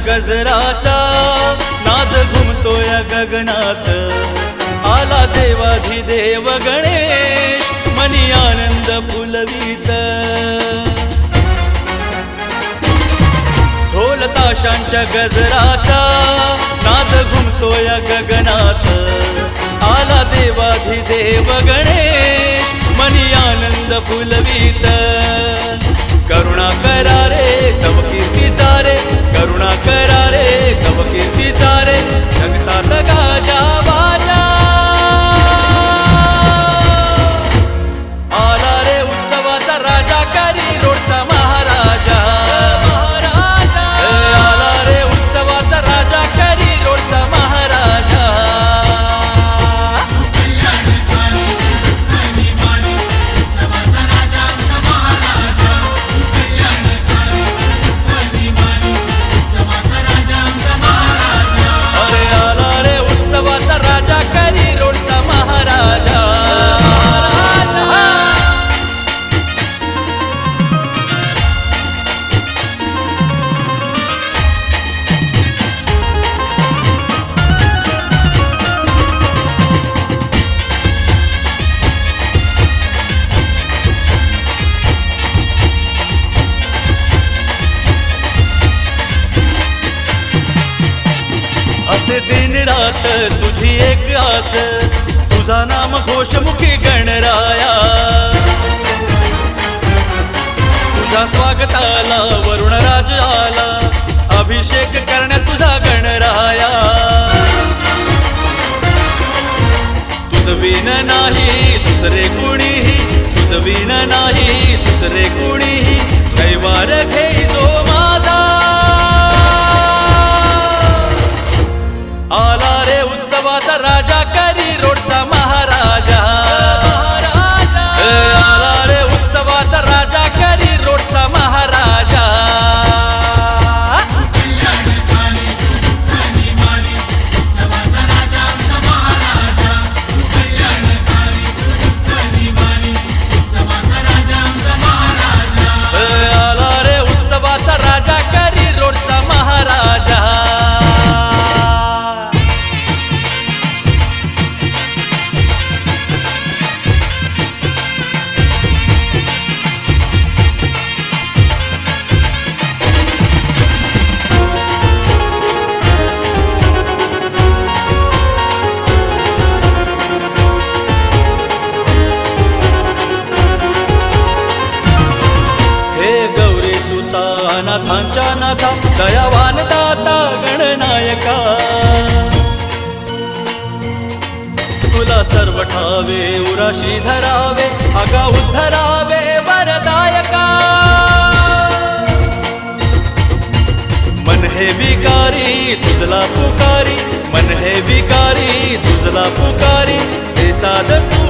गजराचा नाद घुमतोय गगनात, आला देवाधिदेव गणेश मनी आनंद फुलवीत। ढोल ताशांच्या गजराचा नाद घुमतोय गगनात, आला देवाधिदेव गणेश मनी आनंद फुलवीत। करुणा करा रे तव कीर्तीचा रे, करुणा करा रे तव कीर्तीचा रे, जगतात गाजा बाजा। आला रे उत्सवाचा राजा करी रोडचा महाराजा, आला रे उत्सवाचा राजा करी रोडचा महाराजा। असे दिन रात तुझी एक आस, तुझा नाम घोषमुखी गणराया। तुझ्या स्वागताला वरुण राज आला, अभिषेक करण्या तुझा गणराया। तुझ विन नाही दुसरे कुणीही, तुझ विन नाही दुसरे कुणीही, कैवार घेई तो माझा। आला रे उत्सवाचा राजा करी रोडचा महाराजा, आला रे उत्सवाचा राजा करी रोडचा महाराजा। आला रे उत्सवाचा राजा करी रोडचा महाराजा। नाथांच्या नाथा दयावान दाता गणनायका, तुला सर्व ठावे उराशी धरावे, अगा उद्धरावे वरदायका। मन हे विकारी तुझला पुकारी, मन हे विकारी तुझला पुकारी, ते साध तू